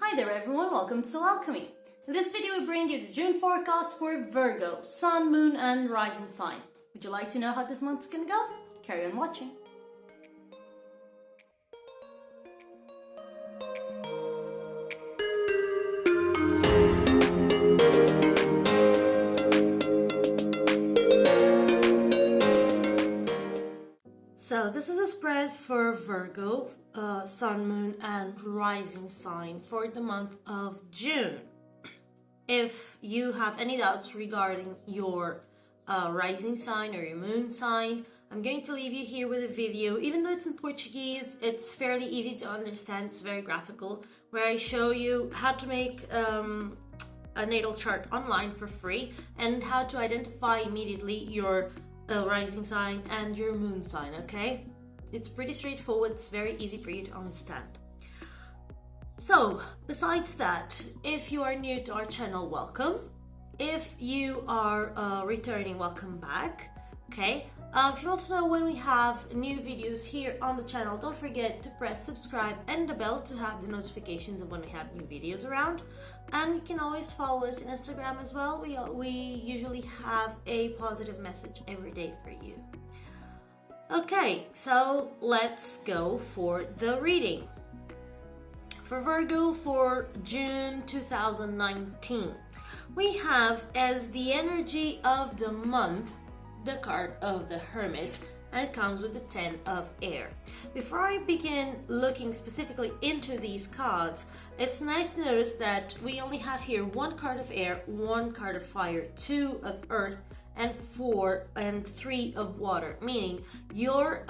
Hi there everyone, welcome to Alchemy. In this video we bring you the June forecast for Virgo, Sun, Moon and Rising sign. Would you like to know how this month's gonna go? Carry on watching. So this is a spread for Virgo, Sun, Moon and Rising sign for the month of June. If you have any doubts regarding your rising sign or your moon sign, I'm going to leave you here with a video. Even though it's in Portuguese, it's fairly easy to understand. It's very graphical, where I show you how to make a natal chart online for free and how to identify immediately your rising sign and your moon sign, okay? It's pretty straightforward, it's very easy for you to understand. So, besides that, if you are new to our channel, welcome. If you are returning, welcome back, okay? If you want to know when we have new videos here on the channel, don't forget to press subscribe and the bell to have the notifications of when we have new videos around. And you can always follow us on Instagram as well. We usually have a positive message every day for you. Okay, so let's go for the reading. For Virgo for June 2019, we have as the energy of the month the card of the Hermit, and it comes with the 10 of air. Before I begin looking specifically into these cards, it's nice to notice that we only have here one card of air, one card of fire, 2 of earth, and 4 and 3 of water, meaning your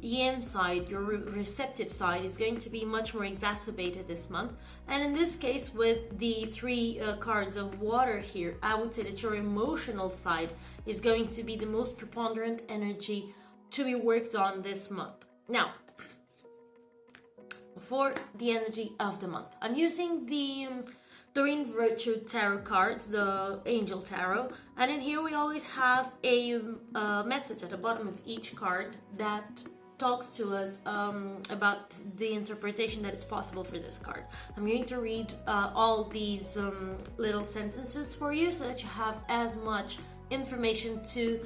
yin side, your receptive side, is going to be much more exacerbated this month. And in this case, with the 3 cards of water here, I would say that your emotional side is going to be the most preponderant energy to be worked on this month. Now, for the energy of the month, I'm using the Doreen Virtue Tarot cards, the Angel Tarot, and in here we always have a message at the bottom of each card that talks to us about the interpretation that is possible for this card. I'm going to read all these little sentences for you so that you have as much information to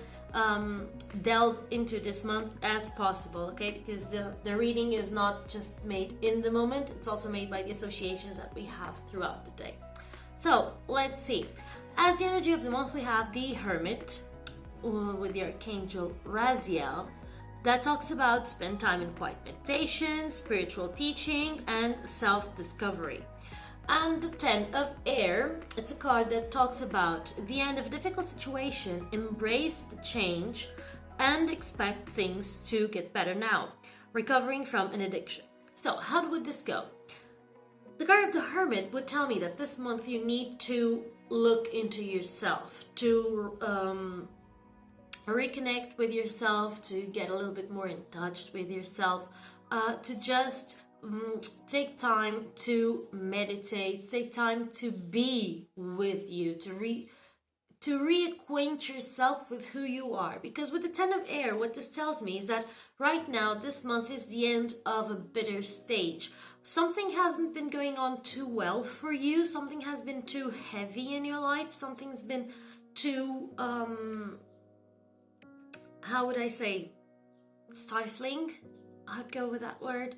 delve into this month as possible, okay? Because the reading is not just made in the moment, it's also made by the associations that we have throughout the day. So let's see. As the energy of the month, we have the Hermit with the Archangel Raziel, that talks about spend time in quiet meditation, spiritual teaching and self-discovery. And the 10 of air, it's a card that talks about the end of a difficult situation, embrace the change and expect things to get better now, recovering from an addiction. So how would this go? The card of the Hermit would tell me that this month you need to look into yourself, to reconnect with yourself, to get a little bit more in touch with yourself, to just take time to meditate, take time to be with you, to reacquaint yourself with who you are. Because with the 10 of air, what this tells me is that right now, this month is the end of a bitter stage. Something hasn't been going on too well for you, something has been too heavy in your life, something's been too, how would I say, stifling? I'd go with that word.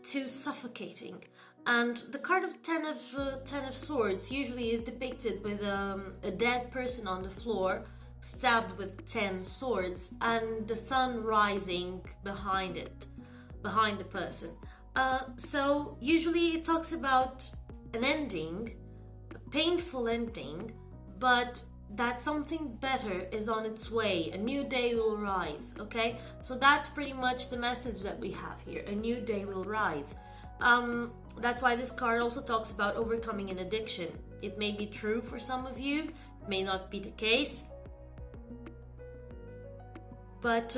Too suffocating. And the card of 10 of swords usually is depicted with a dead person on the floor, stabbed with 10 swords, and the sun rising behind it, behind the person. So usually it talks about an ending, a painful ending, but that something better is on its way. A new day will rise, okay? So that's pretty much the message that we have here. A new day will rise. That's why this card also talks about overcoming an addiction. It may be true for some of you, it may not be the case. But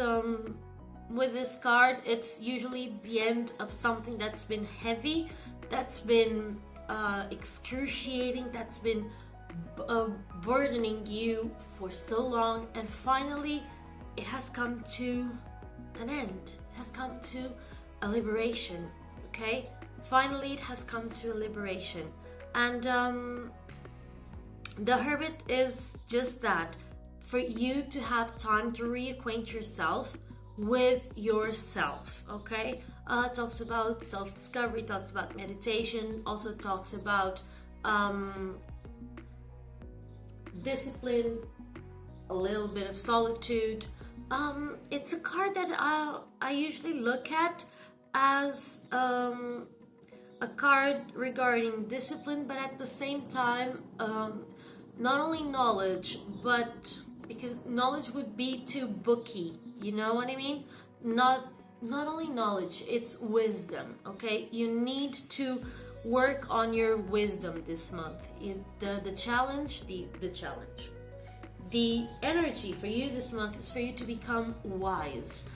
with this card, it's usually the end of something that's been heavy, that's been excruciating, that's been burdening you for so long, and finally it has come to an end. It has come to a liberation, okay? finally it has come to a liberation. And the Hermit is just that, for you to have time to reacquaint yourself with yourself, okay? Talks about self-discovery, talks about meditation, also talks about discipline, a little bit of solitude. It's a card that I usually look at as a card regarding discipline, but at the same time, not only knowledge, but because knowledge would be too booky, you know what I mean? Not only knowledge, it's wisdom, okay? You need to work on your wisdom this month. The challenge, the energy for you this month is for you to become wise,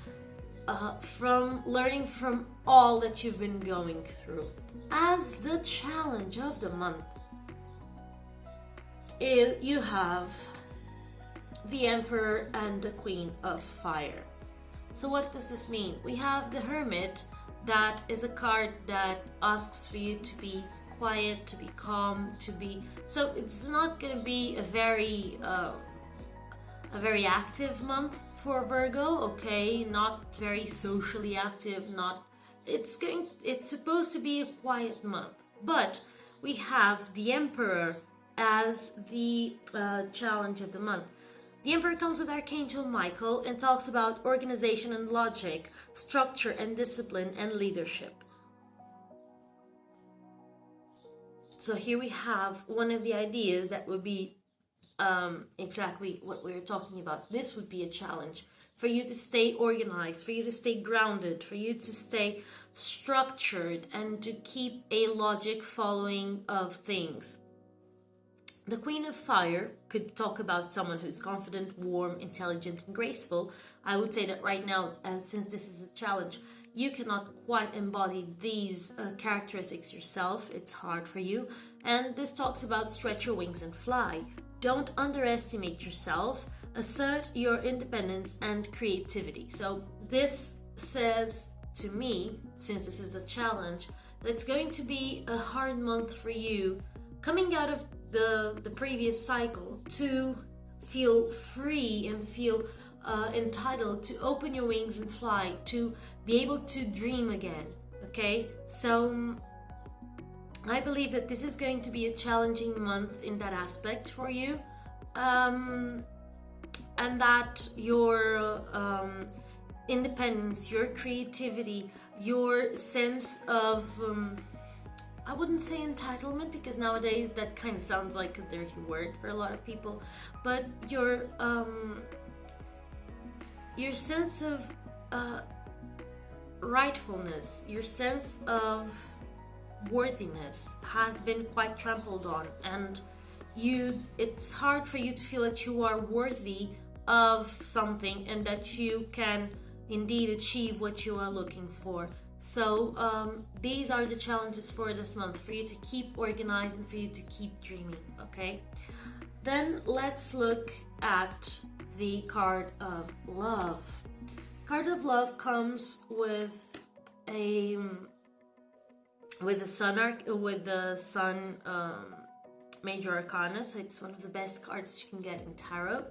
from learning from all that you've been going through. As the challenge of the month, you have the Emperor and the Queen of Fire. So what does this mean? We have the Hermit, that is a card that asks for you to be quiet, to be calm, to be... So it's not going to be a very active month for Virgo, okay? Not very socially active, not... It's supposed to be a quiet month. But we have the Emperor as the challenge of the month. The Emperor comes with Archangel Michael and talks about organization and logic, structure and discipline and leadership. So here we have one of the ideas that would be exactly what we're talking about. This would be a challenge for you to stay organized, for you to stay grounded, for you to stay structured and to keep a logic following of things. The Queen of Fire could talk about someone who's confident, warm, intelligent, and graceful. I would say that right now, since this is a challenge, you cannot quite embody these characteristics yourself. It's hard for you. And this talks about stretch your wings and fly. Don't underestimate yourself. Assert your independence and creativity. So this says to me, since this is a challenge, that it's going to be a hard month for you coming out of the previous cycle to feel free and feel entitled to open your wings and fly, to be able to dream again, okay? So I believe that this is going to be a challenging month in that aspect for you, and that your independence, your creativity, your sense of I wouldn't say entitlement, because nowadays that kind of sounds like a dirty word for a lot of people, but your sense of rightfulness, your sense of worthiness has been quite trampled on, and it's hard for you to feel that you are worthy of something and that you can indeed achieve what you are looking for. So these are the challenges for this month, for you to keep organized and for you to keep dreaming, okay? Then let's look at the card of love. Card of love comes with the sun major arcana, so it's one of the best cards you can get in tarot.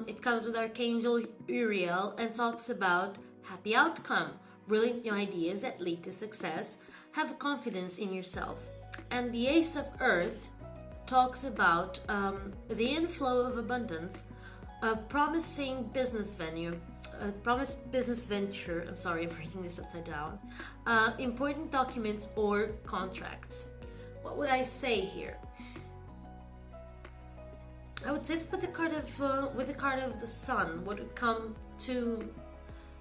It comes with Archangel Uriel and talks about happy outcome, brilliant new ideas that lead to success, have confidence in yourself. And the Ace of Earth talks about the inflow of abundance, a promising business venture, I'm sorry, I'm reading this upside down, important documents or contracts. What would I say here? I would say with the card of the Sun, what would come to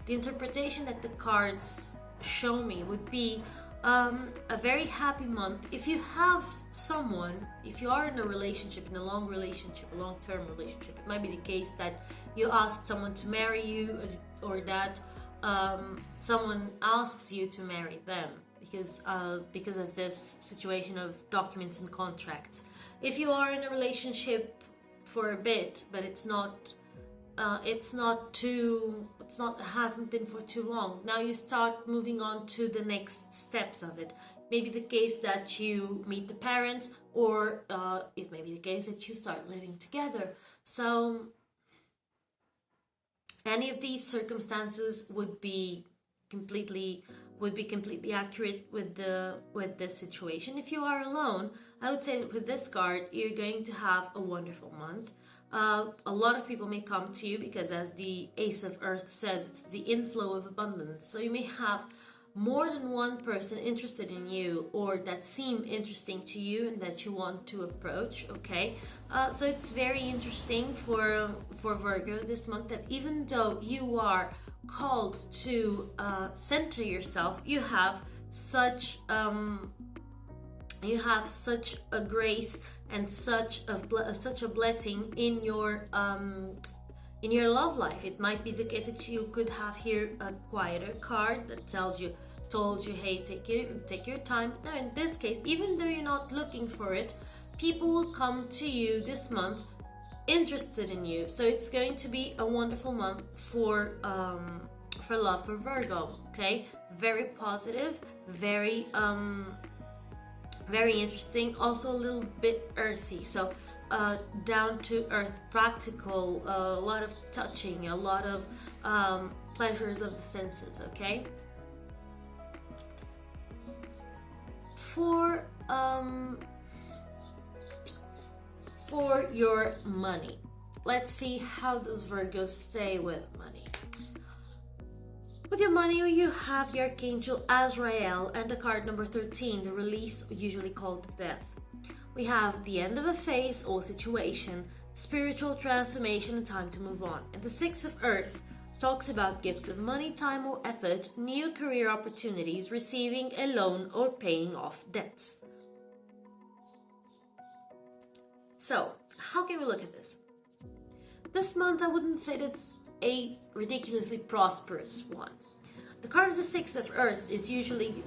the interpretation that the cards show me would be a very happy month. If you have someone, if you are in a relationship, in a long relationship, a long-term relationship, it might be the case that you ask someone to marry you, or that someone asks you to marry them because of this situation of documents and contracts. If you are in a relationship for a bit, but it's not hasn't been for too long. Now you start moving on to the next steps of it. Maybe the case that you meet the parents, or it may be the case that you start living together. So any of these circumstances would be completely accurate with the situation. If you are alone, I would say that with this card, you're going to have a wonderful month. A lot of people may come to you because, as the Ace of Earth says, it's the inflow of abundance. So you may have more than one person interested in you, or that seem interesting to you and that you want to approach. Okay, so it's very interesting for Virgo this month, that even though you are called to center yourself, you have such a grace and such a blessing in your love life. It might be the case that you could have here a quieter card that told you, hey, take your time. Now in this case, even though you're not looking for it, people will come to you this month interested in you. So it's going to be a wonderful month for love for Virgo. Okay, very positive, very interesting, also a little bit earthy. So down to earth, practical, a lot of touching, a lot of pleasures of the senses. Okay, for your money, let's see, how does Virgo stay with money. With your money, you have the Archangel Azrael and the card number 13, the release, usually called death. We have the end of a phase or situation, spiritual transformation, and time to move on. And the Six of Earth talks about gifts of money, time, or effort, new career opportunities, receiving a loan, or paying off debts. So, how can we look at this? This month, I wouldn't say that's a ridiculously prosperous one. The card of the Six of Earth is usually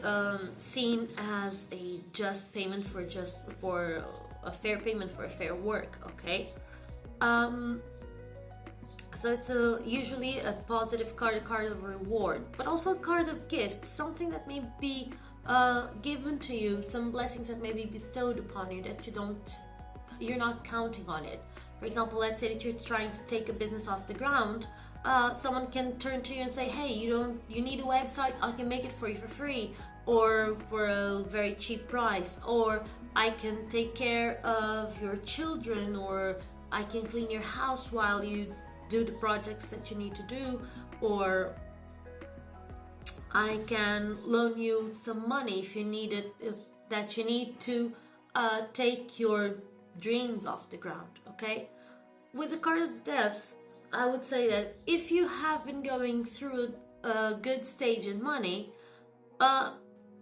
seen as a just payment for a fair payment for a fair work. Okay, so it's usually a positive card, a card of reward, but also a card of gift, something that may be given to you, some blessings that may be bestowed upon you that you're not counting on it. For example, let's say that you're trying to take a business off the ground. Someone can turn to you and say, hey, you need a website, I can make it for you for free, or for a very cheap price, or I can take care of your children, or I can clean your house while you do the projects that you need to do, or I can loan you some money if you need it, that you need to take your dreams off the ground. Okay, with the card of death, I would say that if you have been going through a good stage in money,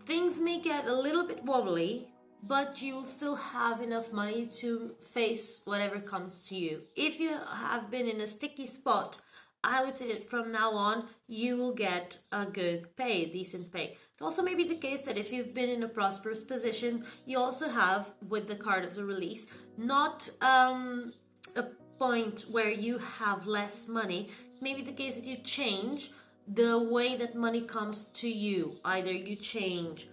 things may get a little bit wobbly, but you'll still have enough money to face whatever comes to you. If you have been in a sticky spot, I would say that from now on, you will get a good pay, decent pay. It also may be the case that if you've been in a prosperous position, you also have, with the card of the release, not a point where you have less money. Maybe the case that you change the way that money comes to you. Either you change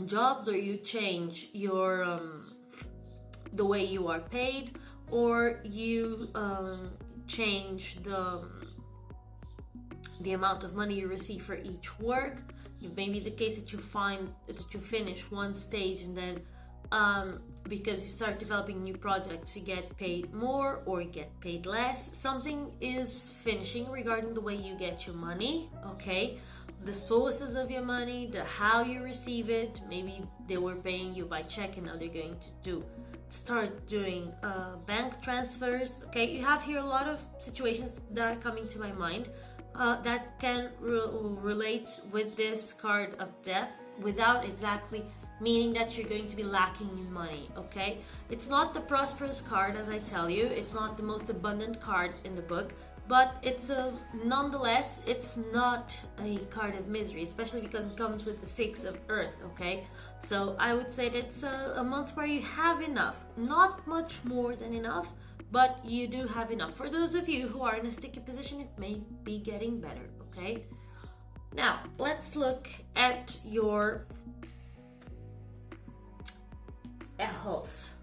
jobs, or you change your the way you are paid, or you change the amount of money you receive for each work. It may be the case that you find that you finish one stage and then because you start developing new projects, you get paid more or you get paid less. Something is finishing regarding the way you get your money. Okay, the sources of your money, how you receive it. Maybe they were paying you by check and now they're going to start doing bank transfers. Okay, you have here a lot of situations that are coming to my mind that can relate with this card of death, without exactly meaning that you're going to be lacking in money. Okay, it's not the prosperous card, as I tell you. It's not the most abundant card in the book, but it's nonetheless, it's not a card of misery, especially because it comes with the Six of Earth. Okay, so I would say that it's a month where you have enough, not much more than enough, but you do have enough. For those of you who are in a sticky position, it may be getting better, okay? Now, let's look at your health.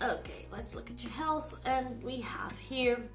Okay, let's look at your health, and we have here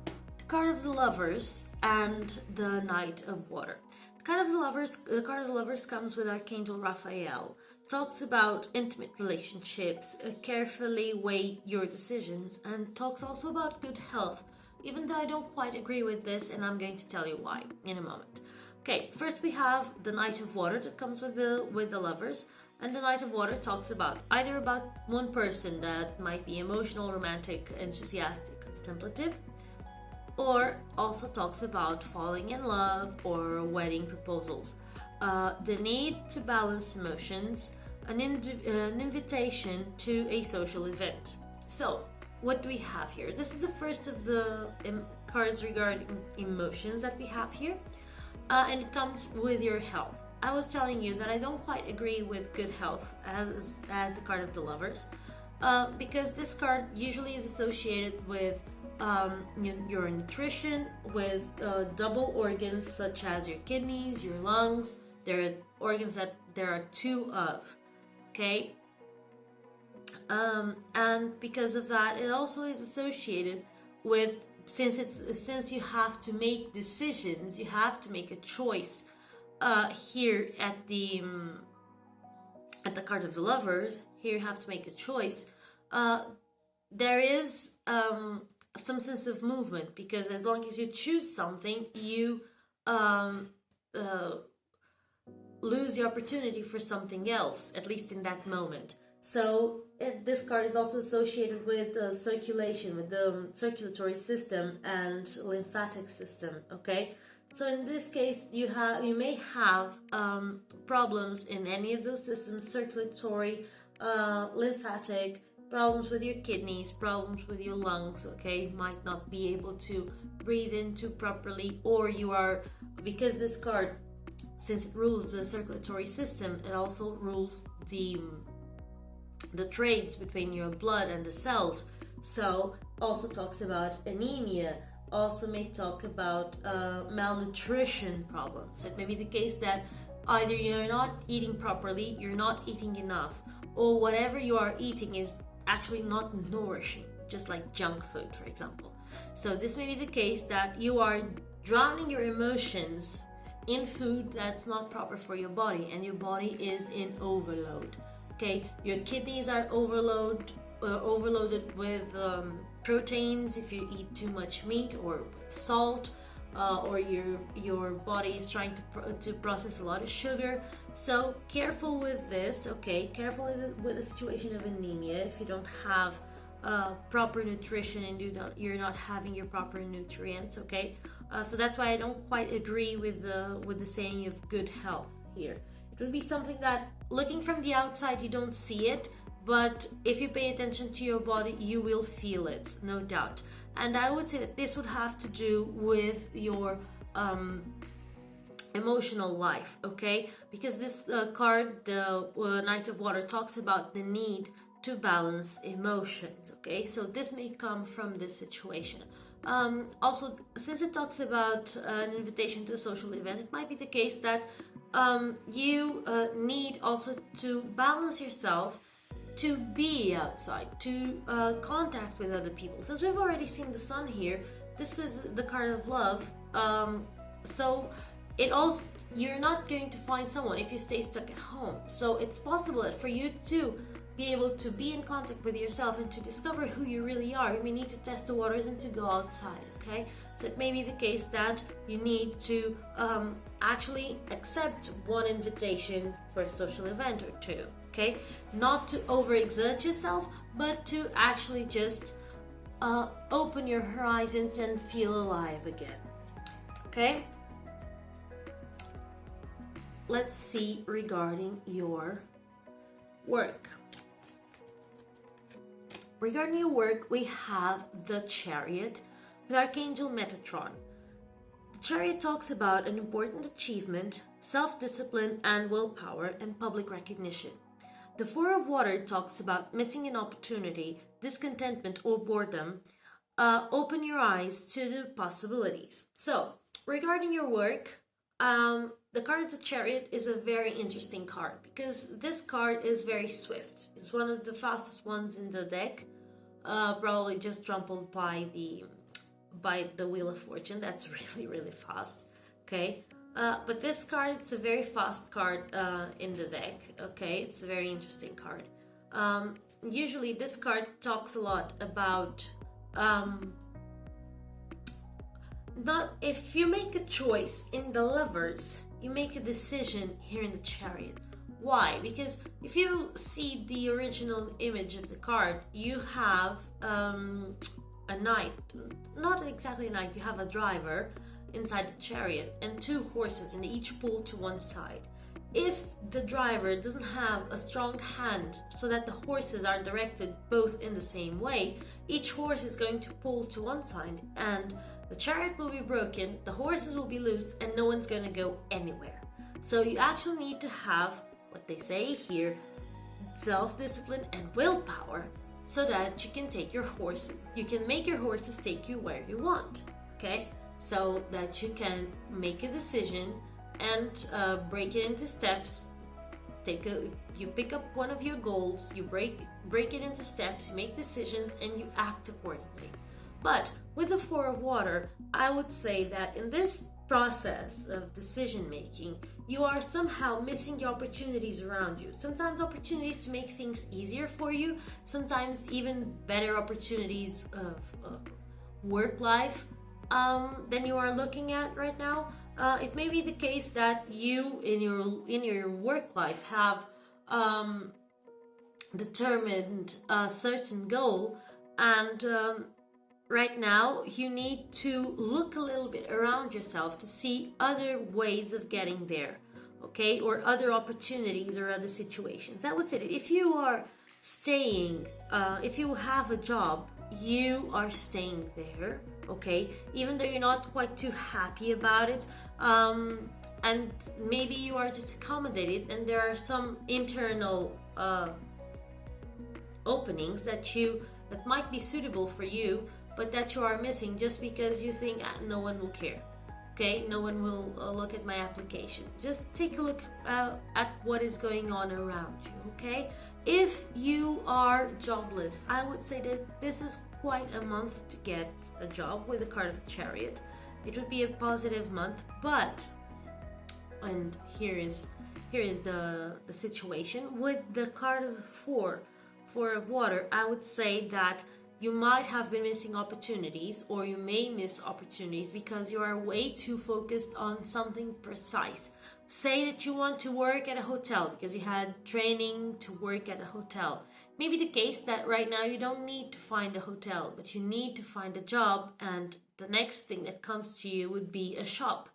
the card of the Lovers and the Knight of Water. The card of the Lovers comes with Archangel Raphael. Talks about intimate relationships, carefully weigh your decisions, and talks also about good health, even though I don't quite agree with this, and I'm going to tell you why in a moment. Okay, first we have the Knight of Water that comes with the Lovers, and the Knight of Water talks about either about one person that might be emotional, romantic, enthusiastic, contemplative, or also talks about falling in love or wedding proposals. The need to balance emotions, an invitation to a social event. So, what do we have here? This is the first of the cards regarding emotions that we have here, and it comes with your health. I was telling you that I don't quite agree with good health as the card of the Lovers, because this card usually is associated with your nutrition, with double organs such as your kidneys, your lungs. There are organs that there are two of, okay? And because of that, it also is associated with, since you have to make decisions, you have to make a choice here at the card of the Lovers. Here you have to make a choice. There is some sense of movement, because as long as you choose something, you lose the opportunity for something else, at least in that moment. So this card is also associated with circulation, with the circulatory system and lymphatic system, okay? So in this case, you may have problems in any of those systems: circulatory, lymphatic, problems with your kidneys, problems with your lungs, okay? Might not be able to breathe in too properly, or you are, because this card, since it rules the circulatory system, it also rules the trades between your blood and the cells. So also talks about anemia, also may talk about malnutrition problems. It may be the case that either you're not eating properly, you're not eating enough, or whatever you are eating is actually not nourishing, just like junk food, for example. So this may be the case that you are drowning your emotions in food that's not proper for your body, and your body is in overload. Okay, your kidneys are overloaded with proteins if you eat too much meat, or with salt, or your body is trying to process a lot of sugar. So careful with this, okay? Careful with the situation of anemia if you don't have proper nutrition and you're not having your proper nutrients, okay? So that's why I don't quite agree with the saying of good health here. It would be something that, looking from the outside, you don't see it, but if you pay attention to your body, you will feel it, no doubt. And I would say that this would have to do with your emotional life, okay? Because this card, the Knight of Water, talks about the need to balance emotions, okay? So this may come from this situation. Also, since it talks about an invitation to a social event, it might be the case that you need also to balance yourself to be outside, to contact with other people. Since we've already seen the sun here, this is the card of love. So it also, you're not going to find someone if you stay stuck at home. So it's possible that for you to be able to be in contact with yourself and to discover who you really are, you may need to test the waters and to go outside, okay? So it may be the case that you need to actually accept one invitation for a social event or two, okay? Not to overexert yourself, but to actually just open your horizons and feel alive again, okay? Let's see regarding your work. Regarding your work, we have the Chariot with Archangel Metatron. The Chariot talks about an important achievement, self-discipline and willpower, and public recognition. The Four of Water talks about missing an opportunity, discontentment, or boredom. Open your eyes to the possibilities. So, regarding your work, the card of the Chariot is a very interesting card because this card is very swift. It's one of the fastest ones in the deck, probably just trampled by the Wheel of Fortune. That's really fast. Okay. But this card, it's a very fast card in the deck. Okay, it's a very interesting card. Usually, this card talks a lot about not if you make a choice in the Lovers, you make a decision here in the Chariot. Why? Because if you see the original image of the card, you have a knight, not exactly a knight. You have a driver inside the chariot and two horses, and they each pull to one side. If the driver doesn't have a strong hand so that the horses are directed both in the same way, each horse is going to pull to one side and the chariot will be broken, the horses will be loose, and no one's going to go anywhere. So you actually need to have, what they say here, self-discipline and willpower so that you can take your horse, you can make your horses take you where you want, okay? So that you can make a decision and break it into steps. You pick up one of your goals, you break it into steps, you make decisions, and you act accordingly. But with the Four of Water, I would say that in this process of decision making, you are somehow missing the opportunities around you. Sometimes opportunities to make things easier for you, sometimes even better opportunities of work life than you are looking at right now. It may be the case that you in your work life have determined a certain goal, and right now you need to look a little bit around yourself to see other ways of getting there, okay, or other opportunities or other situations. I would say that if you are staying, if you have a job, you are staying there, okay, even though you're not quite too happy about it, and maybe you are just accommodated and there are some internal openings that might be suitable for you, but that you are missing just because you think no one will care, okay, no one will look at my application. Just take a look at what is going on around you, okay? If you are jobless, I would say that this is quite a month to get a job with the card of the Chariot. It would be a positive month, but, and here is the situation with the card of the Four of Water. I would say that you might have been missing opportunities, or you may miss opportunities because you are way too focused on something precise. Say that you want to work at a hotel because you had training to work at a hotel. Maybe the case that right now you don't need to find a hotel, but you need to find a job, and the next thing that comes to you would be a shop.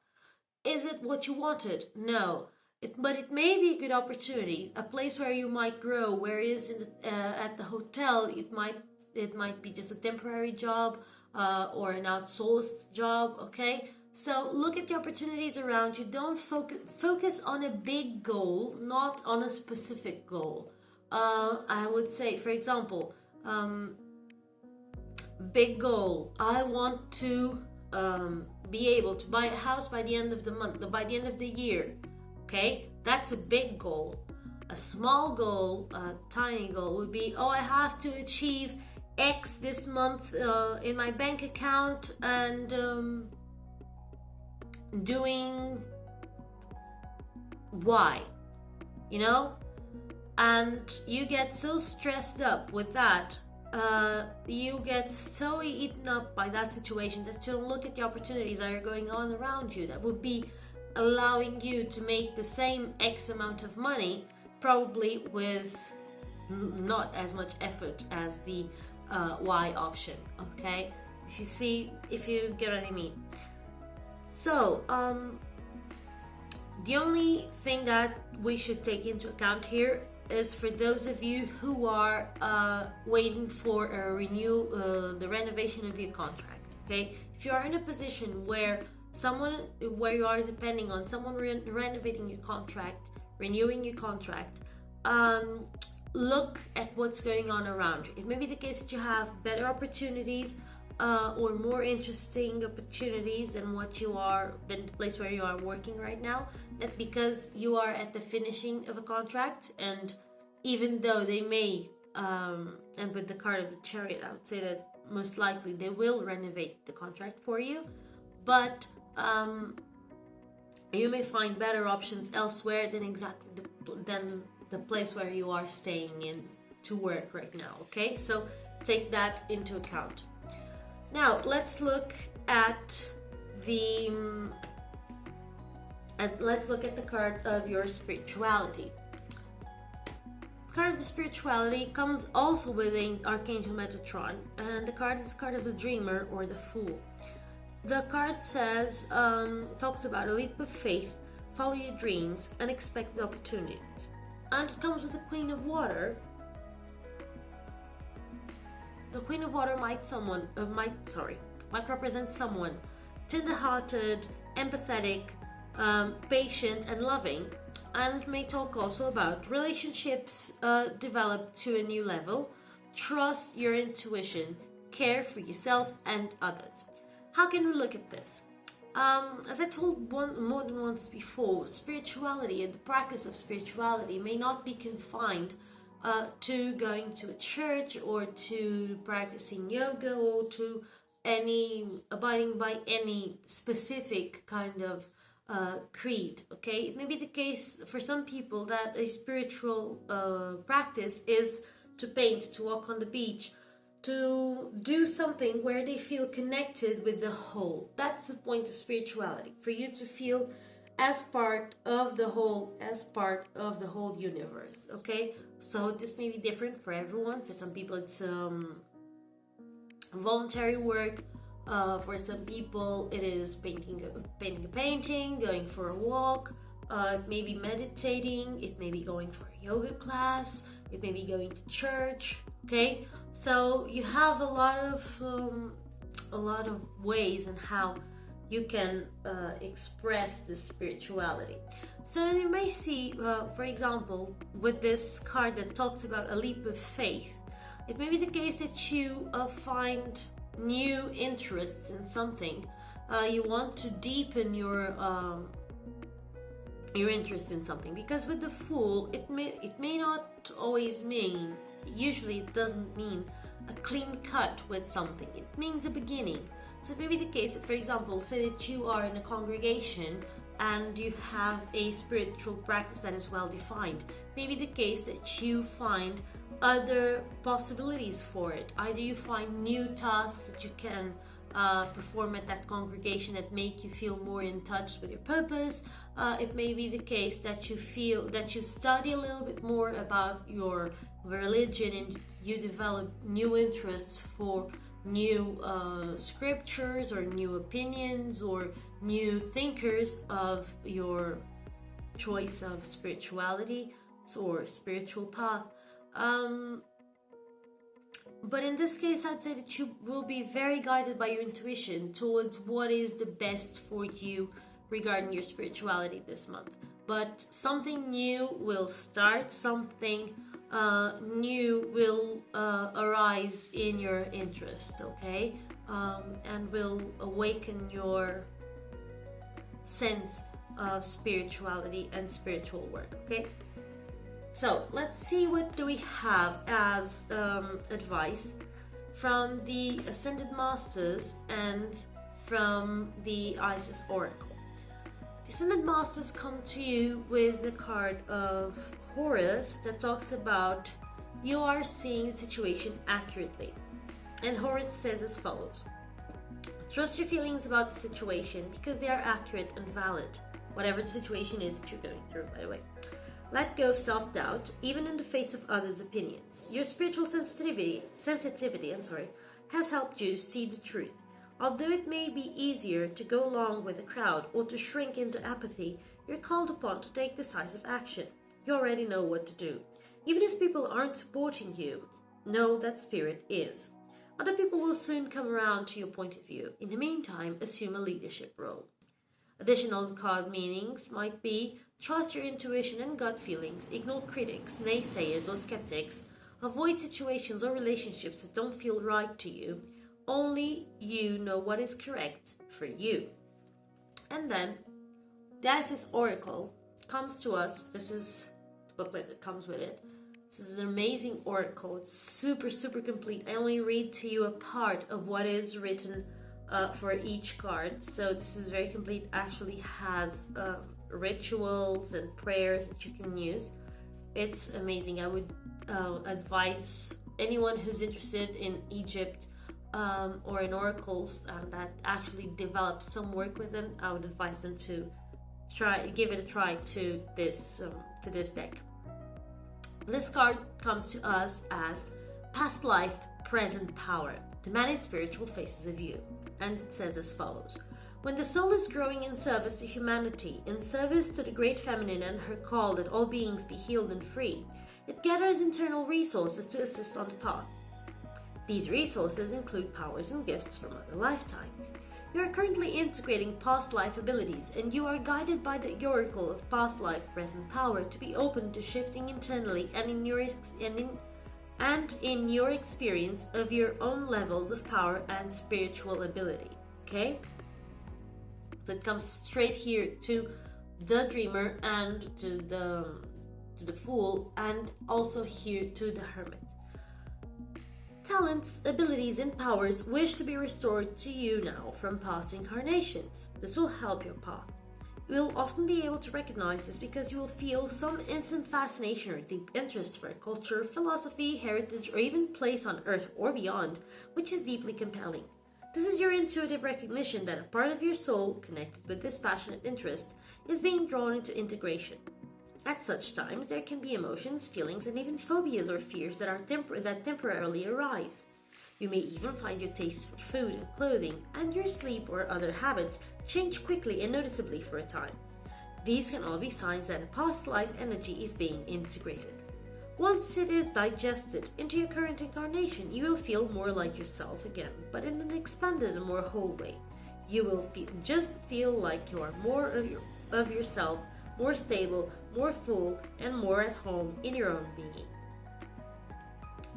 Is it what you wanted? No. But it may be a good opportunity, a place where you might grow, whereas at the hotel it might be just a temporary job or an outsourced job, okay? So look at the opportunities around you. Don't focus on a big goal, not on a specific goal. I would say, for example, big goal. I want to be able to buy a house by the end of the month, by the end of the year. Okay, that's a big goal. A small goal, a tiny goal would be, I have to achieve X this month in my bank account and doing Y, and you get so stressed up with that, you get so eaten up by that situation that you don't look at the opportunities that are going on around you that would be allowing you to make the same X amount of money, probably with not as much effort as the Y option, okay? If you get what I mean. So, the only thing that we should take into account here is for those of you who are waiting for the renovation of your contract, okay? If you are in a position where you are depending on someone renovating your contract, renewing your contract, look at what's going on around you. It may be the case that you have better opportunities or more interesting opportunities than the place where you are working right now. That because you are at the finishing of a contract, and even though they may, and with the card of the Chariot, I would say that most likely they will renovate the contract for you, but you may find better options elsewhere than the place where you are staying in to work right now. Okay, so take that into account. Now let's look at the card of your spirituality. The card of the spirituality comes also with an Archangel Metatron, and the card is the card of the dreamer or the fool. The card says, talks about a leap of faith, follow your dreams, unexpected opportunities. And it comes with the Queen of Water. The Queen of Water might represent someone tender-hearted, empathetic, patient and loving, and may talk also about relationships developed to a new level, trust your intuition, care for yourself and others. How can we look at this? As I told more than once before, spirituality and the practice of spirituality may not be confined to going to a church or to practicing yoga or to abiding by any specific kind of creed. Okay, it may be the case for some people that a spiritual practice is to paint, to walk on the beach, to do something where they feel connected with the whole. That's the point of spirituality, for you to feel as part of the whole, as part of the whole universe. Okay, so this may be different for everyone. For some people it's voluntary work. For some people it is painting a painting, going for a walk, it may be meditating, it may be going for a yoga class, it may be going to church. Okay, so you have a lot of ways and how you can express this spirituality. So you may see, for example, with this card that talks about a leap of faith, it may be the case that you find new interests in something. You want to deepen your interest in something, because with the Fool, it may not always mean, usually it doesn't mean a clean cut with something. It means a beginning. So it may be the case that, for example, say that you are in a congregation and you have a spiritual practice that is well defined. Maybe the case that you find other possibilities for it. Either you find new tasks that you can perform at that congregation that make you feel more in touch with your purpose. It may be the case that you feel that you study a little bit more about your religion and you develop new interests for new scriptures or new opinions or new thinkers of your choice of spirituality or spiritual path. But in this case, I'd say that you will be very guided by your intuition towards what is the best for you regarding your spirituality this month. But something new will start, something new will arise in your interest, okay? And will awaken your sense of spirituality and spiritual work, okay? So let's see, what do we have as advice from the Ascended Masters and from the Isis Oracle. The Ascended Masters come to you with the card of Horus that talks about you are seeing the situation accurately. And Horus says as follows: trust your feelings about the situation because they are accurate and valid, whatever the situation is that you're going through, by the way. Let go of self-doubt, even in the face of others' opinions. Your spiritual sensitivity, has helped you see the truth. Although it may be easier to go along with the crowd or to shrink into apathy, you're called upon to take decisive action. You already know what to do. Even if people aren't supporting you, know that spirit is. Other people will soon come around to your point of view. In the meantime, assume a leadership role. Additional card meanings might be Trust your intuition and gut feelings. Ignore critics, naysayers, or skeptics. Avoid situations or relationships that don't feel right to you. Only you know what is correct for you. And then, Dice's Oracle comes to us. This is the booklet that comes with it. This is an amazing oracle. It's super, super complete. I only read to you a part of what is written for each card. So this is very complete. Actually has rituals and prayers that you can use. It's amazing. I would advise anyone who's interested in Egypt or in oracles that actually develop some work with them. I would advise them to give it a try to this deck. This card comes to us as Past Life, Present Power, the many spiritual faces of you. And it says as follows. When the soul is growing in service to humanity, in service to the great feminine and her call that all beings be healed and free, it gathers internal resources to assist on the path. These resources include powers and gifts from other lifetimes. You are currently integrating past life abilities, and you are guided by the oracle of past life present power to be open to shifting internally and in your experience of your own levels of power and spiritual ability. Okay? So it comes straight here to the dreamer and to the fool, and also here to the hermit. Talents, abilities, and powers wish to be restored to you now from past incarnations. This will help your path. You will often be able to recognize this because you will feel some instant fascination or deep interest for a culture, philosophy, heritage, or even place on Earth or beyond, which is deeply compelling. This is your intuitive recognition that a part of your soul, connected with this passionate interest, is being drawn into integration. At such times, there can be emotions, feelings, and even phobias or fears that temporarily arise. You may even find your taste for food and clothing, and your sleep or other habits change quickly and noticeably for a time. These can all be signs that a past life energy is being integrated. Once it is digested into your current incarnation, you will feel more like yourself again, but in an expanded and more whole way. You will feel like you are more of yourself, more stable, more full, and more at home in your own being.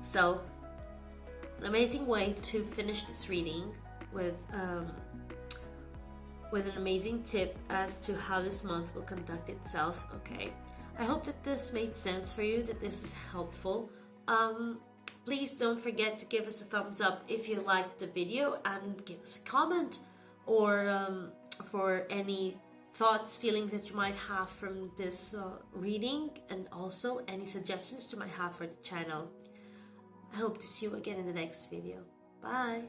So, an amazing way to finish this reading with an amazing tip as to how this month will conduct itself. Okay, I hope that this made sense for you, that this is helpful. Please don't forget to give us a thumbs up if you liked the video, and give us a comment or for any thoughts, feelings that you might have from this reading, and also any suggestions you might have for the channel. I hope to see you again in the next video. Bye!